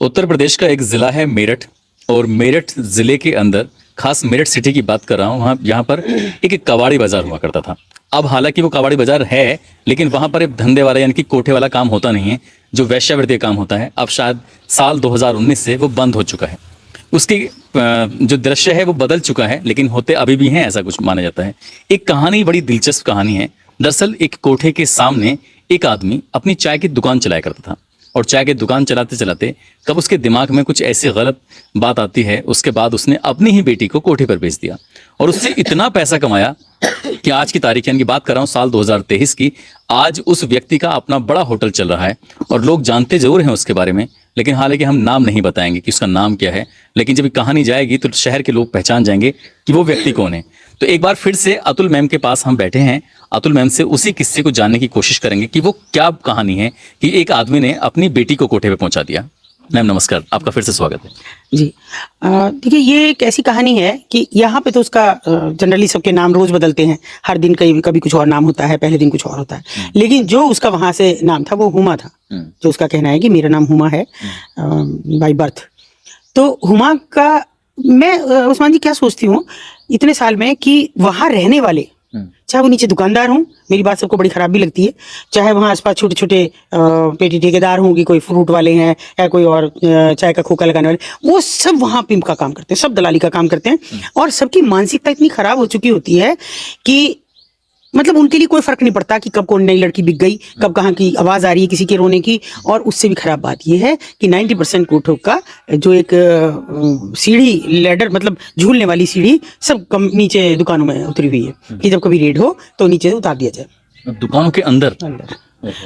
उत्तर प्रदेश का एक ज़िला है मेरठ। और मेरठ ज़िले के अंदर, खास मेरठ सिटी की बात कर रहा हूँ, वहाँ यहाँ पर एक कबाड़ी बाज़ार हुआ करता था। अब हालांकि वो कबाड़ी बाज़ार है, लेकिन वहाँ पर एक धंधे वाला यानी कि कोठे वाला काम होता नहीं है, जो वेश्यावृत्ति काम होता है। अब शायद साल 2019 से वो बंद हो चुका है। उसकी जो दृश्य है वो बदल चुका है, लेकिन होते अभी भी हैं, ऐसा कुछ माना जाता है। एक कहानी, बड़ी दिलचस्प कहानी है। दरअसल एक कोठे के सामने एक आदमी अपनी चाय की दुकान चलाया करता था, और चाय की दुकान चलाते चलाते कब उसके दिमाग में कुछ ऐसी गलत बात आती है, उसके बाद उसने अपनी ही बेटी को कोठे पर भेज दिया और उससे इतना पैसा कमाया कि आज की तारीख, यानी कि बात कर रहा हूँ साल 2023 की, आज उस व्यक्ति का अपना बड़ा होटल चल रहा है और लोग जानते जरूर हैं उसके बारे में, लेकिन हालांकि हम नाम नहीं बताएंगे कि उसका नाम क्या है। लेकिन जब कहानी जाएगी तो शहर के लोग पहचान जाएंगे कि वो व्यक्ति कौन है। तो एक बार फिर से अतुल मैम के पास हम बैठे हैं। अतुल मैम से उसी किस्से को जानने की कोशिश करेंगे कि वो क्या कहानी है कि एक आदमी ने अपनी बेटी को कोठे पे पहुंचा दिया। मैम नमस्कार, आपका फिर से स्वागत है जी। देखिए, ये एक ऐसी कहानी है कि यहाँ पे तो उसका जनरली सबके नाम रोज बदलते हैं, हर दिन कभी कुछ और नाम होता है, पहले दिन कुछ और होता है। लेकिन जो उसका वहां से नाम था वो हुमा था। जो उसका कहना है कि मेरा नाम हुमा है बाय बर्थ। तो हुमा का मैं उस्मान जी क्या सोचती हूँ इतने साल में कि वहां रहने वाले, चाहे वो नीचे दुकानदार हों, मेरी बात सबको बड़ी खराब भी लगती है, चाहे वहाँ आसपास छोटे छोटे पेटी ठेकेदार हों कि कोई फ्रूट वाले हैं या कोई और चाय का खोखा लगाने वाले, वो सब वहाँ पिंप का काम करते हैं, सब दलाली का काम करते हैं। और सबकी मानसिकता इतनी खराब हो चुकी होती है कि मतलब उनके लिए कोई फर्क नहीं पड़ता कि कब कौन नई लड़की बिक गई, कब कहाँ की आवाज आ रही है किसी के रोने की। और उससे भी खराब बात यह है कि 90% कोठों का जो एक सीढ़ी, लेडर मतलब झूलने वाली सीढ़ी, सब कम नीचे दुकानों में उतरी हुई है कि जब कभी रेड हो तो नीचे उतार दिया जाए। दुकानों के अंदर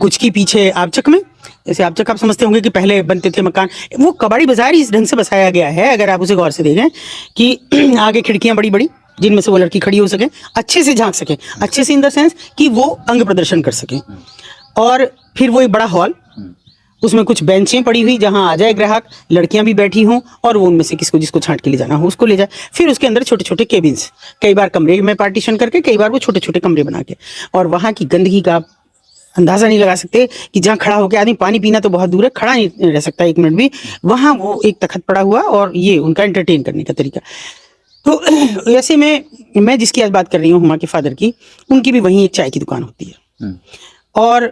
कुछ की पीछे आपचक में, जैसे आपचक आप समझते होंगे कि पहले बनते थे मकान, वो कबाड़ी बाजार इस ढंग से बसाया गया है, अगर आप उसे गौर से देखें, कि आगे खिड़कियां बड़ी बड़ी जिनमें से वो लड़की खड़ी हो सके, अच्छे से झांक सके, अच्छे से इन द सेंस कि वो अंग प्रदर्शन कर सके। और फिर वो एक बड़ा हॉल, उसमें कुछ बेंचें पड़ी हुई जहां आ जाए ग्राहक, लड़कियां भी बैठी हों और वो उनमें से किसको जिसको छांट के ले जाना हो उसको ले जाए। फिर उसके अंदर छोटे छोटे केबिन्स, कई बार कमरे में पार्टीशन करके, कई बार वो छोटे छोटे कमरे बना के। और वहां की गंदगी का अंदाजा नहीं लगा सकते कि जहाँ खड़ा होकर आदमी पानी पीना तो बहुत दूर है, खड़ा नहीं रह सकता एक मिनट भी, वहां वो एक तखत पड़ा हुआ। और ये उनका एंटरटेन करने का तरीका। तो ऐसे में मैं जिसकी आज बात कर रही हूँ, हुमा के फादर की, उनकी भी वहीं एक चाय की दुकान होती है। और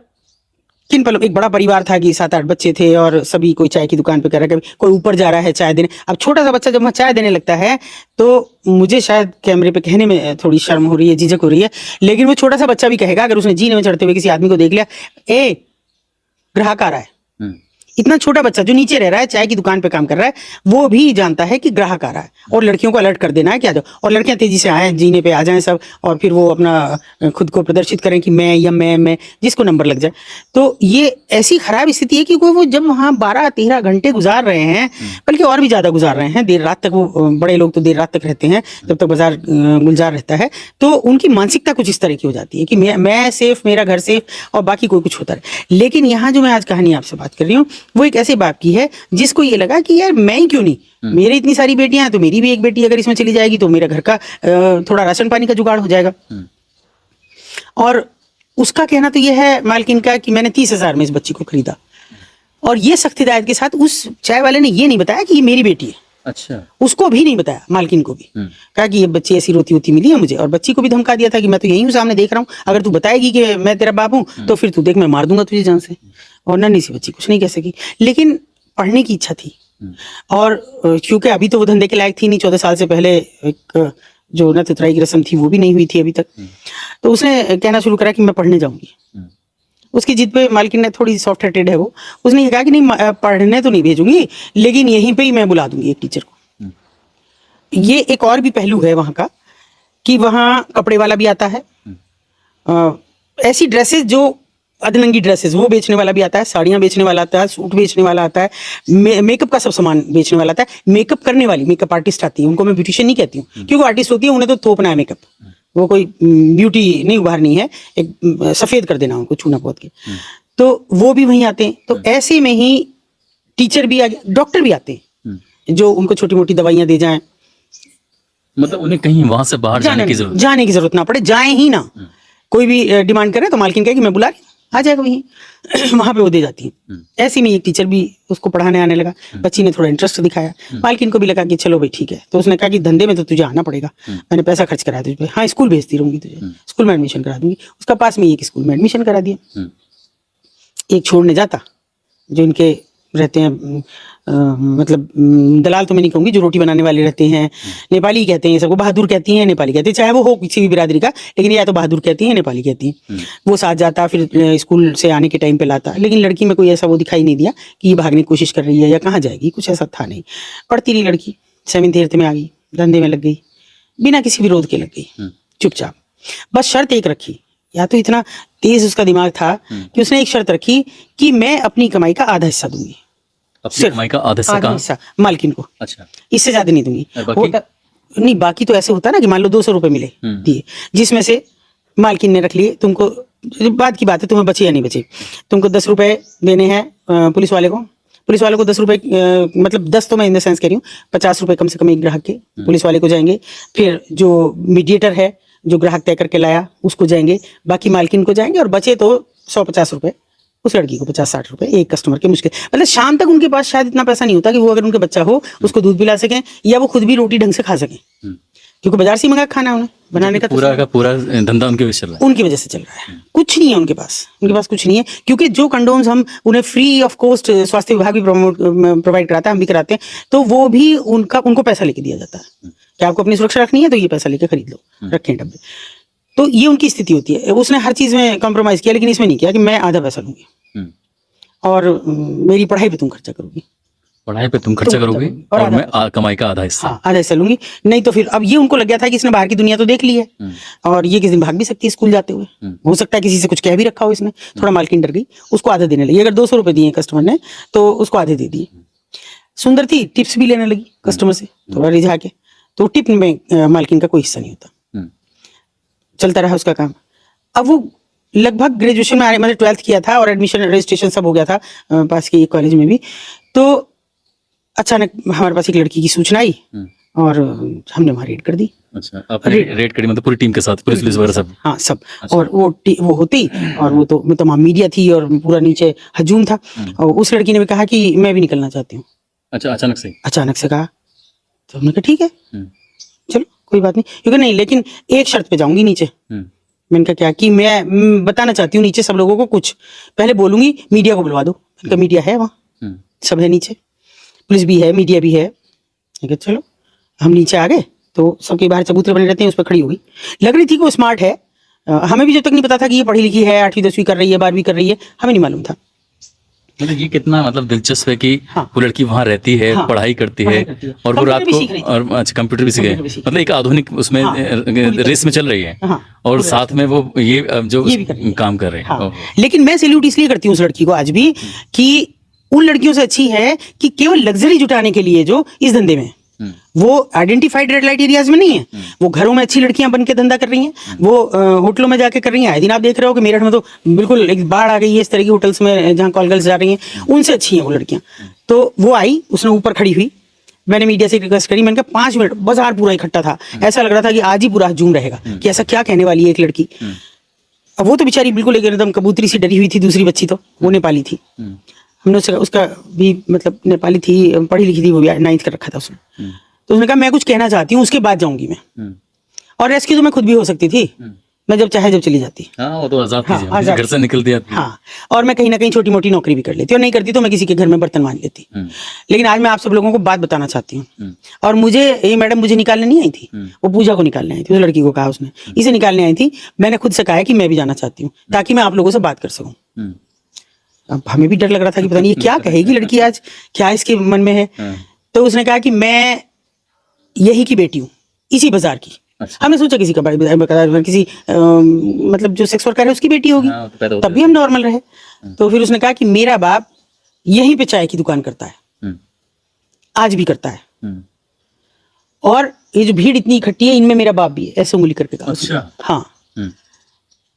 किन पलों, एक बड़ा परिवार था कि 7-8 बच्चे थे और सभी कोई चाय की दुकान पे कर रहा है, कभी कोई ऊपर जा रहा है चाय देने। अब छोटा सा बच्चा जब वहाँ चाय देने लगता है तो मुझे शायद कैमरे पे कहने में थोड़ी शर्म हो रही है, झिझक हो रही है, लेकिन वो छोटा सा बच्चा भी कहेगा अगर उसने जीने में चढ़ते हुए किसी आदमी को देख लिया, ए ग्राहक आ रहा है। इतना छोटा बच्चा जो नीचे रह रहा है, चाय की दुकान पे काम कर रहा है, वो भी जानता है कि ग्राहक आ रहा है और लड़कियों को अलर्ट कर देना है कि आ जाओ। और लड़कियां तेजी से आए, जीने पे आ जाएं सब, और फिर वो अपना खुद को प्रदर्शित करें कि मैं या मैं जिसको नंबर लग जाए। तो ये ऐसी खराब स्थिति है कि वो जब वहाँ 12-13 घंटे गुजार रहे हैं, बल्कि और भी ज्यादा गुजार रहे हैं, देर रात तक, वो बड़े लोग तो देर रात तक रहते हैं जब तक बाजार गुलजार रहता है, तो उनकी मानसिकता कुछ इस तरह की हो जाती है कि मैं सेफ, मेरा घर सेफ और बाकी कोई कुछ होता है। लेकिन यहाँ जो मैं आज कहानी आपसे बात कर रही हूँ वो एक ऐसे बाप की है जिसको ये लगा कि यार मैं ही क्यों नहीं, मेरी इतनी सारी बेटियां हैं तो मेरी भी एक बेटी अगर इसमें चली जाएगी तो मेरा घर का थोड़ा राशन पानी का जुगाड़ हो जाएगा। और उसका कहना तो ये है मालकिन का कि मैंने 30,000 में इस बच्ची को खरीदा। और ये सख्त हिदायत के साथ उस चाय वाले ने ये नहीं बताया कि ये मेरी बेटी है। अच्छा, उसको भी नहीं बताया, मालकिन को भी कहा कि ये बच्ची ऐसी रोती होती मिली है मुझे, और बच्ची को भी धमका दिया था कि मैं तो यही हूँ, सामने देख रहा हूँ, अगर तू बताएगी कि मैं तेरा बाप हूँ तो फिर तू देख मैं मार दूंगा तुझे जान से। और नन्ही सी बच्ची कुछ नहीं कह सकी, लेकिन पढ़ने की इच्छा थी। और क्योंकि अभी तो वो धंधे के लायक थी नहीं, 14 साल से पहले एक जो नथ उतराई की रस्म थी वो भी नहीं हुई थी अभी तक, तो उसने कहना शुरू करा कि मैं पढ़ने जाऊंगी। उसकी जिद पे मालकिन ने, थोड़ी सॉफ्ट हार्टेड है वो, उसने ये कहा कि नहीं पढ़ने तो नहीं भेजूंगी, लेकिन यहीं पे ही मैं बुला दूंगी एक टीचर को। ये एक और भी पहलू है वहां का कि वहां कपड़े वाला भी आता है, ऐसी ड्रेसेस जो अधनंगी ड्रेसेस वो बेचने वाला भी आता है, साड़ियां बेचने वाला आता है, सूट बेचने वाला आता है, मेकअप का सब सामान बेचने वाला आता है, मेकअप करने वाली मेकअप आर्टिस्ट आती है, उनको मैं ब्यूटिशियन नहीं कहती हूँ क्योंकि वो आर्टिस्ट होती है, उन्हें तो थोपना है मेकअप, वो कोई ब्यूटी नहीं उभारनी है, एक सफेद कर देना उनको छूना बहुत के, तो वो भी वहीं आते हैं। तो ऐसे में ही टीचर भी आ गए, डॉक्टर भी आते हैं जो उनको छोटी मोटी दवाइयां दे जाएं, मतलब उन्हें कहीं वहां से बाहर जाने की जरूरत ना पड़े, जाए ही ना। कोई भी डिमांड करे तो मालकिन कहे कि मैं बुला रही, आ जाएगा वहीं वहां पे वो दे जाती है। ऐसे में एक टीचर भी उसको पढ़ाने आने लगा, बच्ची ने थोड़ा इंटरेस्ट दिखाया, मालकिन को भी लगा कि चलो भाई ठीक है। तो उसने कहा कि धंधे में तो तुझे आना पड़ेगा, मैंने पैसा खर्च करा तुझे, हाँ स्कूल भेजती रहूंगी तुझे, स्कूल में एडमिशन करा दूंगी। उसका पास में एक स्कूल में एडमिशन करा दिया। एक छोड़ने जाता जो इनके रहते हैं मतलब दलाल तो मैं नहीं कहूंगी, जो रोटी बनाने वाले रहते हैं, नेपाली कहते हैं सबको, बहादुर कहती हैं, नेपाली कहते हैं, चाहे वो हो किसी भी बिरादरी का, लेकिन या तो बहादुर कहती हैं, नेपाली कहती हैं। वो साथ जाता, फिर स्कूल से आने के टाइम पे लाता, लेकिन लड़की में कोई ऐसा वो दिखाई नहीं दिया कि ये भागने की कोशिश कर रही है या कहाँ जाएगी, कुछ ऐसा था नहीं। पढ़ती रही लड़की, 7th 8th में आ गई, धंधे में लग गई, बिना किसी विरोध के लग गई चुपचाप। बस शर्त एक रखी, या तो इतना तेज उसका दिमाग था कि उसने एक शर्त रखी कि मैं अपनी कमाई का आधा हिस्सा दूंगी, अपनी कमाई का आधा हिस्सा मालकिन को, अच्छा, इससे ज्यादा नहीं दूंगी। बाकी? नहीं, बाकी तो ऐसे होता है ना कि मान लो 200 रुपए मिले दिए, जिसमें से मालकिन ने रख लिए, तुमको बाद की बात है, तुम्हें बचे या नहीं बचे, तुमको 10 रुपए देने हैं पुलिस वाले को 10 रुपए, मतलब 10 तो मैं इन द सेंस कह रही हूँ, 50 रुपए कम से कम एक ग्राहक के पुलिस वाले को जाएंगे, फिर जो मीडिएटर है जो ग्राहक तय करके लाया उसको जाएंगे, बाकी मालकिन को जाएंगे, और बचे तो 150 रुपए उस लड़की को, 50-60 रुपए एक कस्टमर के मुश्किल, मतलब शाम तक उनके पास शायद इतना पैसा नहीं होता कि वो अगर उनके बच्चा हो उसको दूध पिला सकें या वो खुद भी रोटी ढंग से खा सकें, क्योंकि बाजार से मंगा खाना उन्हें बनाने का पूरा धंधा उनके वजह से चल रहा है, उनकी वजह से चल रहा है। कुछ नहीं है उनके पास कुछ नहीं है, क्योंकि जो कंडोम्स हम उन्हें फ्री ऑफ कॉस्ट स्वास्थ्य विभाग भी प्रोवाइड कराता है, हम भी कराते हैं, तो वो भी उनको पैसा लेके दिया जाता है कि आपको अपनी सुरक्षा रखनी है तो ये पैसा लेके खरीद लो, रखें डब्बे। तो ये उनकी स्थिति होती है। उसने हर चीज में कॉम्प्रोमाइज किया, लेकिन इसमें नहीं किया कि मैं आधा पैसा लूंगी और मेरी पढ़ाई पे तुम खर्चा करोगी, और मैं कमाई का आधा हिस्सा, आधा हिस्सा लूंगी। नहीं तो फिर अब ये उनको लग गया था कि इसने बाहर की दुनिया तो देख ली है और ये किसी दिन भाग भी सकती है स्कूल जाते हुए, हो सकता है किसी से कुछ कह भी रखा हो इसने, थोड़ा मालकिन डर गई, उसको आधे देने लगी। अगर 200 रुपए दिए कस्टमर ने तो उसको आधे दे दिए। सुंदर थी, टिप्स भी लेने लगी कस्टमर से थोड़ा रिझा के, तो टिप में मालकिन का कोई हिस्सा नहीं होता, चलता रहा उसका काम। अब वो लगभग ग्रेजुएशन में मतलब 12th किया था और एडमिशन रजिस्ट्रेशन सब हो गया था पास के कॉलेज में भी, तो अचानक हमारे पास एक लड़की की सूचना आई और हमने वहाँ रेड कर दी। अच्छा, आपने रेड करी मतलब पूरी टीम के साथ, पुलिस वगैरह सब? हाँ सब। अच्छा। और वो होती और वो तो तमाम मीडिया थी और पूरा नीचे हजूम था, और उस लड़की ने भी कहा कि मैं भी निकलना चाहती हूँ। अच्छा, अचानक से कहा, तो हमने कहा ठीक है चलो कोई बात नहीं, क्योंकि नहीं लेकिन एक शर्त पे जाऊंगी नीचे। मैंने कहा क्या? कि मैं बताना चाहती हूँ नीचे सब लोगों को, कुछ पहले बोलूंगी, मीडिया को बुलवा दो। मैंने कहा मीडिया है वहाँ, सब है नीचे, पुलिस भी है, मीडिया भी है। चलो हम नीचे आ गए तो सबके बाहर चबूतरे बने रहते हैं, उस पर खड़ी हुई। लग रही थी कि वो स्मार्ट है, हमें भी जब तक नहीं पता था कि ये पढ़ी लिखी है, 8वीं 10वीं कर रही है, 12वीं कर रही है, हमें नहीं मालूम था। मतलब ये कितना मतलब दिलचस्प है कि वो लड़की वहाँ रहती है, पढ़ाई करती है और वो रात को, और अच्छा कंप्यूटर भी सीखे, मतलब एक आधुनिक उसमें रेस में चल रही है, और साथ में वो ये जो काम कर रहे हैं। लेकिन मैं सैल्यूट इसलिए करती हूँ उस लड़की को आज भी कि उन लड़कियों से अच्छी है कि केवल लग्जरी जुटाने के लिए जो इस धंधे में, वो आइडेंटिफाइड रेड लाइट एरियाज में नहीं है, वो घरों में अच्छी लड़कियां बन के धंधा कर रही हैं, वो होटलों में जाके कर रही हैं। आए दिन आप देख रहे हो कि मेरठ में तो बिल्कुल एक बाढ़ आ गई है इस तरह की होटल्स में जहां कॉल गर्ल्स जा रही हैं, उनसे अच्छी हैं वो लड़कियां। तो वो आई, उसने ऊपर खड़ी हुई, मैंने मीडिया से रिक्वेस्ट करी, मैंने कहा 5 मिनट, बाजार पूरा इकट्ठा था, ऐसा लग रहा था कि आज ही पूरा हजूम रहेगा कि ऐसा क्या कहने वाली है एक लड़की। अब वो तो बेचारी बिल्कुल एकदम कबूतरी सी डरी हुई थी, दूसरी बच्ची तो वो नेपाली थी, हमने उसका भी मतलब नेपाली थी, पढ़ी लिखी थी, वो भी 9th कर रखा था उसने। तो उसने कहा मैं कुछ कहना चाहती हूँ, उसके बाद जाऊंगी मैं, और रेस्क्यू तो मैं खुद भी हो सकती थी, मैं जब चाहे जब चली जाती। वो तो आजाद थी, घर से निकलती आती। हाँ, और मैं कहीं ना कहीं छोटी मोटी नौकरी भी कर लेती, और नहीं करती तो मैं किसी के घर में बर्तन मान लेती। लेकिन आज मैं आप सब लोगों को बात बताना चाहती हूँ, और मुझे ये मैडम मुझे निकालने नहीं आई थी, वो पूजा को निकालने आई थी। उस लड़की को कहा उसने, इसे निकालने आई थी, मैंने खुद से कहा कि मैं भी जाना चाहती हूँ ताकि मैं आप लोगों से बात कर सकूँ। अब हमें भी डर लग रहा था कि पता नहीं ये क्या कहेगी लड़की, आज क्या इसके मन में है। तो उसने कहा कि मैं यही की बेटी हूँ, इसी बाजार की। अच्छा। हमने सोचा किसी का किसी मतलब जो सेक्स वर्कर है उसकी बेटी होगी, तब भी हम नॉर्मल रहे। तो फिर उसने कहा कि मेरा बाप यहीं पे चाय की दुकान करता है, आज भी करता है, और ये जो भीड़ इतनी इकट्ठी है इनमें मेरा बाप भी है, ऐसे उंगली करके कहा। अच्छा। हाँ।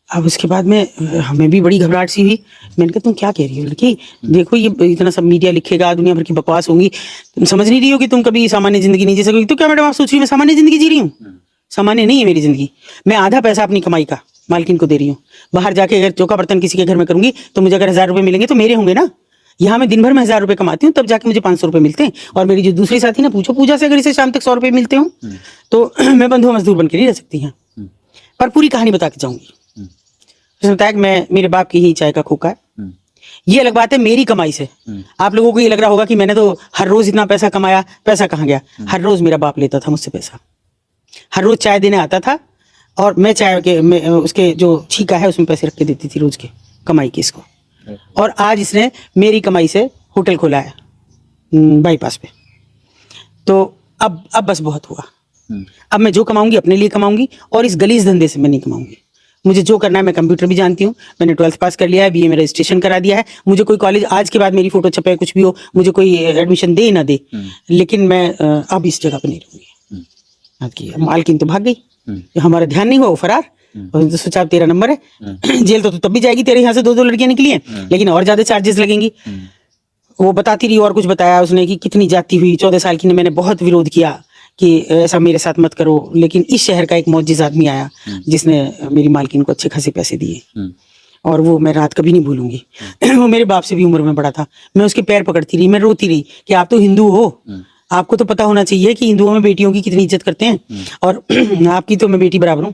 अब उसके बाद में हमें भी बड़ी घबराहट सी हुई। मैंने कहा तुम क्या कह रही हो लड़की, देखो ये इतना सब मीडिया लिखेगा, दुनिया भर की बकवास होंगी, तुम समझ नहीं रही हो कि तुम कभी सामान्य जिंदगी नहीं जी सकोगी। तो क्या मैडम आप सोच रही मैं सामान्य जिंदगी जी रही हूँ? सामान्य नहीं है मेरी जिंदगी। मैं आधा पैसा अपनी कमाई का मालकिन को दे रही हूँ। बाहर जाके अगर चौका बर्तन किसी के घर में करूंगी तो मुझे अगर 1000 रुपए मिलेंगे तो मेरे होंगे ना। यहाँ मैं दिन भर में 1000 रुपए कमाती हूँ, तब जाके मुझे 500 रुपए मिलते हैं। और मेरी जो दूसरी साथी ना, पूछो पूजा से अगर इसे शाम तक 100 रुपए मिलते हो तो मैं बंधुआ मजदूर बन के नहीं रह सकती हैं। पर पूरी कहानी बता के जाऊंगी। उसने बताया कि मैं मेरे बाप की ही चाय का खोखा है। ये अलग बात है मेरी कमाई से। आप लोगों को ये लग रहा होगा कि मैंने तो हर रोज इतना पैसा कमाया, पैसा कहाँ गया? हर रोज मेरा बाप लेता था मुझसे पैसा, हर रोज चाय देने आता था और मैं चाय के उसके जो छीका है उसमें पैसे रख के देती थी रोज के कमाई के इसको। और आज इसने मेरी कमाई से होटल खोला है बाईपास पे। तो अब बस बहुत हुआ। अब मैं जो कमाऊंगी अपने लिए कमाऊंगी और इस गलीज धंधे से मैं नहीं कमाऊंगी। मुझे जो करना है, मैं कंप्यूटर भी जानती हूँ, मैंने 12th पास कर लिया है, बीए में रजिस्ट्रेशन करा दिया है। मुझे कोई कॉलेज आज के बाद मेरी फोटो छपे कुछ भी हो, मुझे कोई एडमिशन दे ना दे, लेकिन मैं अब इस जगह पर नहीं रहूंगी। मालकिन तो भाग गई, हमारा ध्यान नहीं हुआ, वो फरार। तो सोचा अब तेरा नंबर है, जेल तो तब भी जाएगी, तेरे यहाँ से 2 लड़कियां निकली हैं, लेकिन और ज्यादा चार्जेस लगेंगी। वो बताती रही और कुछ बताया उसने कि कितनी जाती हुई 14 साल की ने। मैंने बहुत विरोध किया कि ऐसा मेरे साथ मत करो, लेकिन इस शहर का एक मौजिज़ आदमी आया जिसने मेरी मालकिन को अच्छे खासे पैसे दिए और वो मैं रात कभी नहीं भूलूंगी। वो मेरे बाप से भी उम्र में बड़ा था। मैं उसके पैर पकड़ती रही, मैं रोती रही कि आप तो हिंदू हो, आपको तो पता होना चाहिए कि हिंदुओं में बेटियों की कितनी इज्जत करते हैं और आपकी तो मैं बेटी बराबर हूँ।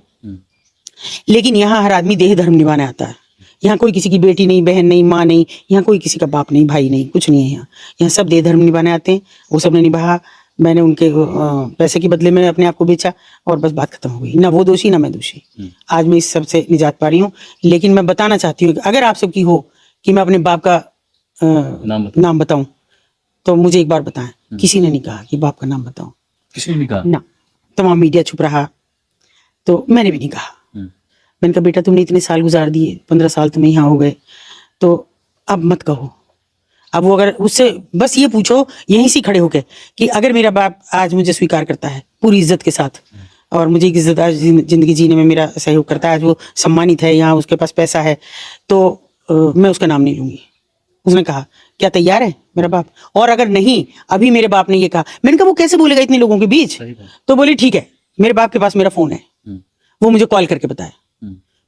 लेकिन यहाँ हर आदमी देह धर्म निभाने आता है। यहाँ कोई किसी की बेटी नहीं, बहन नहीं, माँ नहीं, यहाँ कोई किसी का बाप नहीं, भाई नहीं, कुछ नहीं है। यहाँ सब देह धर्म निभाने आते हैं। वो सब ने निभाया। मैंने उनके पैसे के बदले में अपने आप को बेचा और बस बात खत्म हो गई। ना वो दोषी ना मैं दोषी। आज मैं इस सब से निजात पा रही हूँ। लेकिन मैं बताना चाहती हूँ कि अगर आप सबकी हो कि मैं अपने बाप का नाम बताऊं तो मुझे एक बार बताएं। किसी ने नहीं कहा कि बाप का नाम बताऊं, किसी ने नहीं कहा ना। तमाम मीडिया छुप रहा तो मैंने भी नहीं कहा। मैंने कहा बेटा तुमने इतने साल गुजार दिए, 15 साल तुम्हें यहाँ हो गए, तो अब मत कहो। अब वो अगर उससे बस ये पूछो यहीं से खड़े होके कि अगर मेरा बाप आज मुझे स्वीकार करता है पूरी इज्जत के साथ और मुझे एक इज्जतदार जिंदगी जीने में मेरा सहयोग करता है, आज वो सम्मानित है, यहाँ उसके पास पैसा है, तो मैं उसका नाम नहीं लूंगी। उसने कहा क्या तैयार है मेरा बाप? और अगर नहीं, अभी मेरे बाप ने ये कहा, मैंने कहा वो कैसे बोलेगा इतने लोगों के बीच? तो बोली ठीक है, मेरे बाप के पास मेरा फोन है, वो मुझे कॉल करके बताए,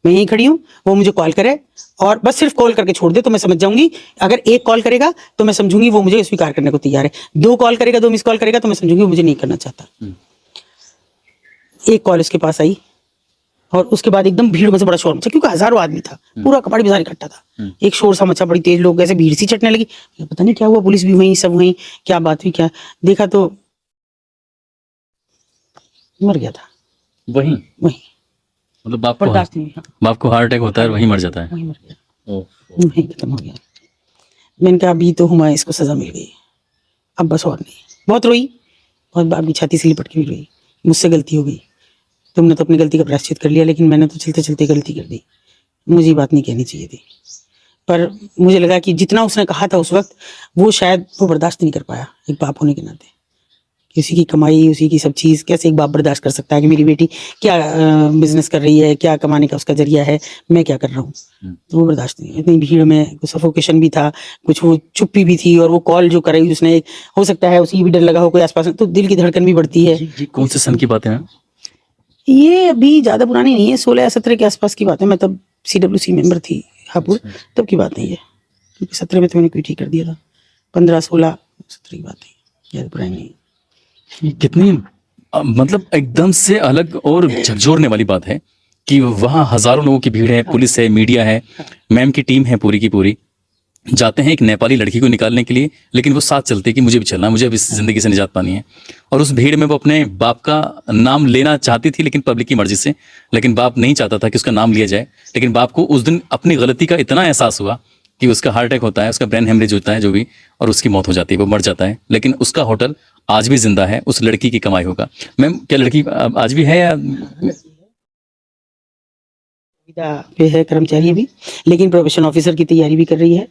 मैं यहीं खड़ी हूँ, वो मुझे कॉल करे और बस सिर्फ कॉल करके छोड़ दे तो मैं समझ जाऊंगी। अगर एक कॉल करेगा तो मैं समझूंगी वो मुझे स्वीकार करने को तैयार है। 2 कॉल करेगा, 2 मिस कॉल करेगा तो मैं समझूंगी वो मुझे नहीं करना चाहता। एक कॉल उसके पास आई और उसके बाद एकदम भीड़ में से बड़ा शोर मचा, क्योंकि हजारों आदमी था, पूरा कबाड़ी बाजार इकट्ठा था। एक शोर सा मचा, बड़ी तेज, लोग ऐसे भीड़ सी चटने लगी। पता नहीं क्या हुआ, पुलिस भी वहीं, सब वहीं, क्या बात हुई, क्या देखा तो मर गया था वहीं। मतलब बाप को हार्ट अटैक होता है और वहीं मर जाता है। वहीं मर गया, वहीं खत्म हो गया। मैंने कहा अभी तो हुआ, इसको सजा मिल गई, अब बस और नहीं। बहुत रोई, बहुत बाप की छाती से लिपट के भी रोई। मुझसे गलती हो गई, तुमने तो अपनी गलती का प्रायश्चित कर लिया, लेकिन मैंने तो चलते चलते गलती कर दी। मुझे ये बात नहीं कहनी चाहिए थी, पर मुझे लगा कि जितना उसने कहा था उस वक्त, वो शायद वो बर्दाश्त नहीं कर पाया एक बाप होने के नाते। उसी की कमाई, उसी की सब चीज़ कैसे एक बाप बर्दाश्त कर सकता है कि मेरी बेटी क्या बिजनेस कर रही है, क्या कमाने का उसका जरिया है, मैं क्या कर रहा हूँ। तो वो बर्दाश्त नहीं। इतनी भीड़ में कुछ सफोकेशन भी था, कुछ वो चुप्पी भी थी, और वो कॉल जो कराई उसने, हो सकता है उसी भी डर लगा हो कोई आसपास, तो दिल की धड़कन भी बढ़ती है। ये कौन से सन की बातें हैं? ये अभी ज़्यादा पुरानी नहीं है, 16 या 17 के आसपास की बात है। मैं तब CWC मेंबर थी हापुड़, तब की बात नहीं है, क्योंकि 17 में तो मैंने क्विट ही कर दिया था। 15, 16, 17 की बात नहीं, ज़्यादा पुरानी नहीं। कितनी मतलब एकदम से अलग और झकझोरने वाली बात है कि वहाँ हजारों लोगों की भीड़ है, पुलिस है, मीडिया है, मैम की टीम है पूरी की पूरी, जाते हैं एक नेपाली लड़की को निकालने के लिए, लेकिन वो साथ चलते हैं कि मुझे भी चलना, मुझे अब इस जिंदगी से निजात पानी है। और उस भीड़ में वो अपने बाप का नाम लेना चाहती थी, लेकिन पब्लिक की मर्जी से, लेकिन बाप नहीं चाहता था कि उसका नाम लिया जाए। लेकिन बाप को उस दिन अपनी गलती का इतना एहसास हुआ कि उसका हार्ट अटैक होता है, उसका ब्रेन हेमरेज होता है जो भी, और उसकी मौत हो जाती है, वो मर जाता है। लेकिन उसका होटल आज भी जिंदा है, उस लड़की की कमाई होगा। मैम क्या लड़की आज भी है या? पे है कर्मचारी अभी, लेकिन प्रोबेशन ऑफिसर की तैयारी भी कर रही है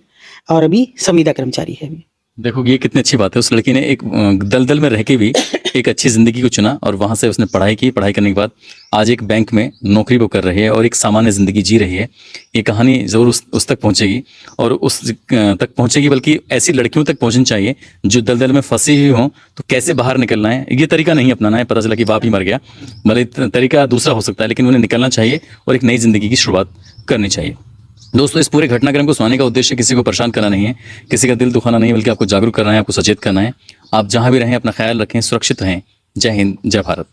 और अभी संविदा कर्मचारी है अभी। देखो ये कितनी अच्छी बात है, उस लड़की ने एक दलदल में रह के भी एक अच्छी जिंदगी को चुना और वहां से उसने पढ़ाई की। पढ़ाई करने के बाद आज एक बैंक में नौकरी वो कर रही है और एक सामान्य जिंदगी जी रही है। ये कहानी जरूर उस तक पहुंचेगी और उस तक पहुंचेगी, बल्कि ऐसी लड़कियों तक पहुंचनी चाहिए जो दलदल में फंसी हुई हों तो कैसे बाहर निकलना है। ये तरीका नहीं अपनाना है, पता चला कि बाप ही मर गया, भले तरीका दूसरा हो सकता है, लेकिन उन्हें निकलना चाहिए और एक नई जिंदगी की शुरुआत करनी चाहिए। दोस्तों, इस पूरे घटनाक्रम को सुनाने का उद्देश्य किसी को परेशान करना नहीं है, किसी का दिल दुखाना नहीं है, बल्कि आपको जागरूक करना है, आपको सचेत करना है। आप जहां भी रहें अपना ख्याल रखें, सुरक्षित रहें। जय हिंद, जय भारत।